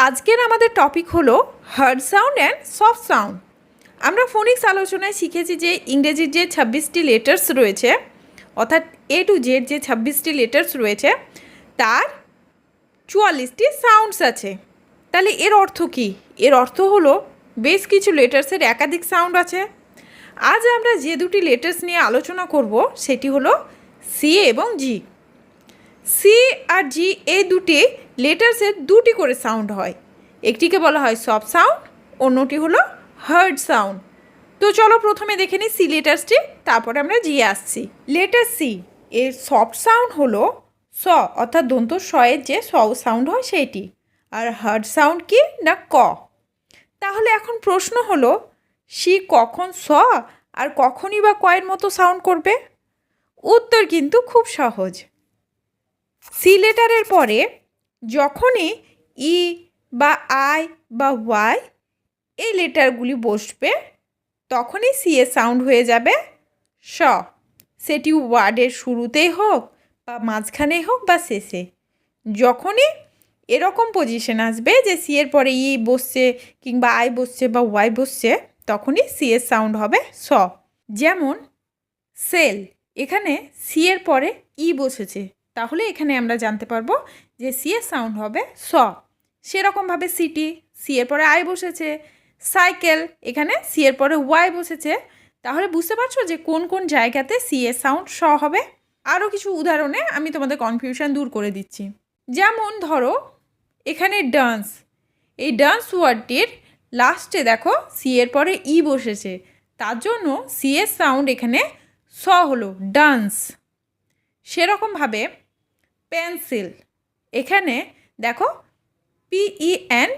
আজকের আমাদের টপিক হলো hard sound and soft sound. আমরা ফোনিক্স আলোচনায় শিখেছি যে ইংরেজির যে 26টি লেটার্স রয়েছে, অর্থাৎ এ টু জেড যে 26টি লেটার্স রয়েছে তার 44টি সাউন্ডস আছে। তাহলে এর অর্থ কী? এর অর্থ হলো বেশ কিছু লেটার্সের একাধিক সাউন্ড আছে। আজ আমরা যে দুটি লেটার্স নিয়ে আলোচনা করব সেটি হলো সি এবং জি। সি আর জি এই দুটি লেটার্সের দুটি করে সাউন্ড হয়। একটিকে বলা হয় সফট সাউন্ড, অন্যটি হলো হার্ড সাউন্ড। তো চলো প্রথমে দেখে নিই সি লেটার্সটি, তারপরে আমরা জি আসছি। লেটার সি এর সফট সাউন্ড হলো স, অর্থাৎ দন্ত শয়ের যে স সাউন্ড হয় সেইটি। আর হার্ড সাউন্ড কি না ক। তাহলে এখন প্রশ্ন হলো সি কখন স আর কখনই বা কয়ের মতো সাউন্ড করবে? উত্তর কিন্তু খুব সহজ। সি লেটারের পরে যখনই ই বা আই বা ওয়াই এই লেটারগুলি বসবে তখনই সি এর সাউন্ড হয়ে যাবে স। সেটি ওয়ার্ডের শুরুতেই হোক বা মাঝখানেই হোক বা শেষে, যখনই এরকম পজিশন আসবে যে সি এর পরে ই বসছে কিংবা আই বসছে বা ওয়াই বসছে তখনই সি এর সাউন্ড হবে স। যেমন সেল, এখানে সি এর পরে ই বসেছে, তাহলে এখানে আমরা জানতে পারবো যে সি এর সাউন্ড হবে স। সেরকমভাবে সিটি, সি এর পরে আই বসেছে। সাইকেল, এখানে সি এর পরে ওয়াই বসেছে। তাহলে বুঝতে পারছো যে কোন কোন জায়গাতে সি এর সাউন্ড স হবে। আরও কিছু উদাহরণে আমি তোমাদের কনফিউশন দূর করে দিচ্ছি। যেমন ধরো এখানে ডান্স, এই ডান্স ওয়ার্ডটির লাস্টে দেখো সি এর পরে ই বসেছে, তার জন্য সি এর সাউন্ড এখানে স হলো ডান্স। সেরকমভাবে পেন্সিল, এখানে দেখো PENCIL,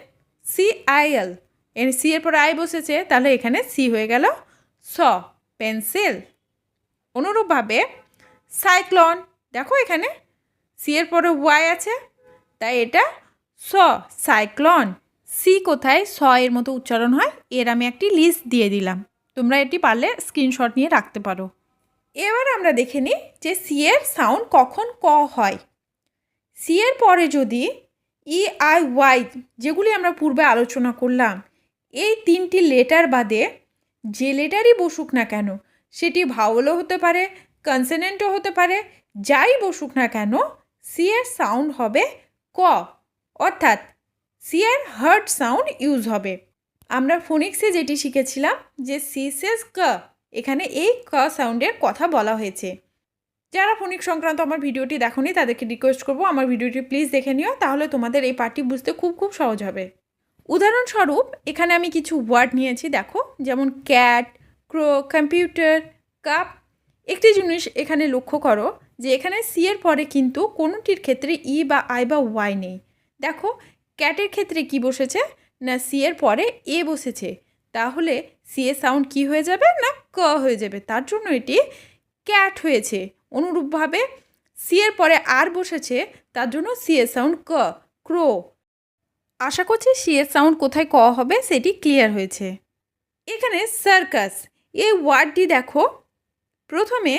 সি এর পরে আই বসেছে, তাহলে এখানে সি হয়ে গেল স, পেন্সিল। অনুরূপভাবে সাইক্লোন, দেখো এখানে সি এর পরে ওয়াই আছে, তাই এটা স, সাইক্লোন। সি কোথায় স এর মতো উচ্চারণ হয় এর আমি একটি লিস্ট দিয়ে দিলাম, তোমরা এটি পারলে স্ক্রিনশট নিয়ে রাখতে পারো। এবার আমরা দেখে নিই যে সি এর সাউন্ড কখন ক হয়। সি এর পরে যদি ই আই ওয়াই যেগুলি আমরা পূর্বে আলোচনা করলাম এই তিনটি লেটার বাদে যে লেটারই বসুক না কেন, সেটি ভাওয়েলও হতে পারে, কনসোনেন্টও হতে পারে, যাই বসুক না কেন সি এর সাউন্ড হবে ক, অর্থাৎ সি এর হার্ড সাউন্ড ইউজ হবে। আমরা ফোনিক্সে যেটি শিখেছিলাম যে সি সেজ ক, এখানে এই ক সাউন্ডের কথা বলা হয়েছে। যারা ফোনিক্স সংক্রান্ত আমার ভিডিওটি দেখোনি তাদেরকে রিকোয়েস্ট করবো আমার ভিডিওটি প্লিজ দেখে নিও, তাহলে তোমাদের এই পার্টটি বুঝতে খুব সহজ হবে। উদাহরণস্বরূপ এখানে আমি কিছু ওয়ার্ড নিয়েছি, দেখো যেমন ক্যাট, ক্রো, কম্পিউটার, কাপ। একটি জিনিস এখানে লক্ষ্য করো যে এখানে সি এর পরে কিন্তু কোনোটির ক্ষেত্রে ই বা আই বা ওয়াই নেই। দেখো ক্যাটের ক্ষেত্রে কি বসেছে না সি এর পরে এ বসেছে, তাহলে সি এর সাউন্ড কি হয়ে যাবে না ক হয়ে যাবে, তার জন্য এটি ক্যাট হয়েছে। অনুরূপভাবে সি এর পরে আর বসেছে, তার জন্য সি এর সাউন্ড ক, ক্রো। আশা করছি সি এর সাউন্ড কোথায় ক হবে সেটি ক্লিয়ার হয়েছে। এখানে সার্কাস এই ওয়ার্ডটি দেখো, প্রথমে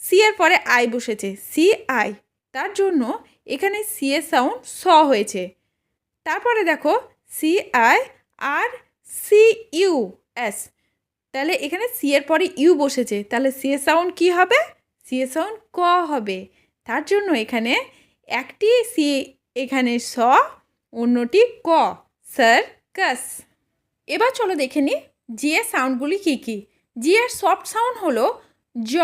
সি এর পরে আই বসেছে, সি আই, তার জন্য এখানে সি এর সাউন্ড স হয়েছে। তারপরে দেখো C I R C U S, তাহলে এখানে সি এর পরে ইউ বসেছে, তাহলে সি এর সাউন্ড কী হবে? সি এর সাউন্ড ক হবে। তার জন্য এখানে একটি সি এখানে স, অন্যটি ক, সার্কাস। এবার চলো দেখে নিই জি এর সাউন্ডগুলি কী কী। জি এর সফট সাউন্ড হলো জ,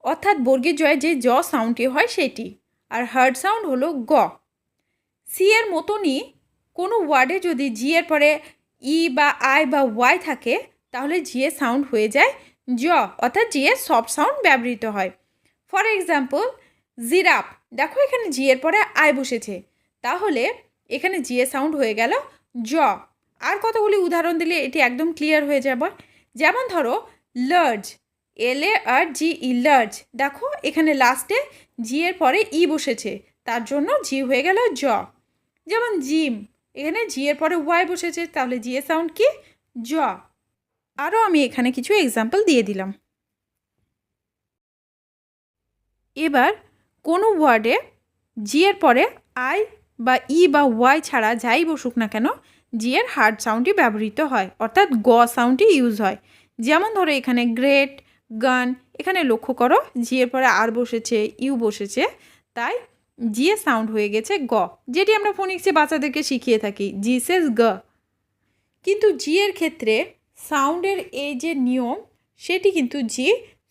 অর্থাৎ বর্গের জয়ে যে জ সাউন্ডটি হয় সেটি। আর হার্ড সাউন্ড হলো গ। সি এর মতনই কোনো ওয়ার্ডে যদি জি এর পরে ই বা আই বা ওয়াই থাকে তাহলে জি এর সাউন্ড হয়ে যায় জ, অর্থাৎ জি এর সফট সাউন্ড ব্যবহৃত হয়। ফর এক্সাম্পল জিরাফ, দেখো এখানে জি এর পরে আই বসেছে, তাহলে এখানে জি এর সাউন্ড হয়ে গেল জ। আর কতগুলি উদাহরণ দিলে এটি একদম ক্লিয়ার হয়ে যাবে। যেমন ধরো লার্জ, LARGE, লার্জ, দেখো এখানে লাস্টে জি এর পরে ই বসেছে, তার জন্য জি হয়ে গেল জ। যেমন জিম, এখানে জি এর পরে ওয়াই বসেছে, তাহলে জি এর সাউন্ড কি? জ। আরও আমি এখানে কিছু এক্সাম্পল দিয়ে দিলাম। এবার কোনো ওয়ার্ডে জি এর পরে আই বা ই বা ওয়াই ছাড়া যাই বসুক না কেন জি এর হার্ড সাউন্ডই ব্যবহৃত হয়, অর্থাৎ গ সাউন্ডই ইউজ হয়। যেমন ধরো এখানে গ্রেট, গান, এখানে লক্ষ্য করো জি এর পরে আর বসেছে, ইউ বসেছে, তাই জি এর সাউন্ড হয়ে গেছে গ, যেটি আমরা ফোনিক্সে বাচ্চাদেরকে শিখিয়ে থাকি, জি সেজ গ। কিন্তু জি এর ক্ষেত্রে সাউন্ডের এই যে নিয়ম সেটি কিন্তু জি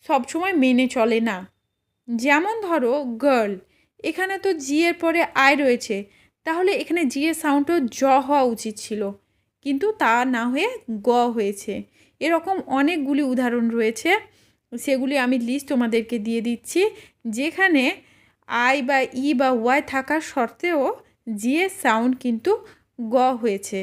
সবসময় মেনে চলে না। যেমন ধরো গার্ল, এখানে তো জি এর পরে আই রয়েছে, তাহলে এখানে জি এর সাউন্ডও জ হওয়া উচিত ছিল, কিন্তু তা না হয়ে গ হয়েছে। এরকম অনেকগুলি উদাহরণ রয়েছে, সেগুলি আমি লিস্ট তোমাদেরকে দিয়ে দিচ্ছি, যেখানে আই বা ই বা ওয়াই থাকার সত্ত্বেও জি এর সাউন্ড কিন্তু গ হয়েছে।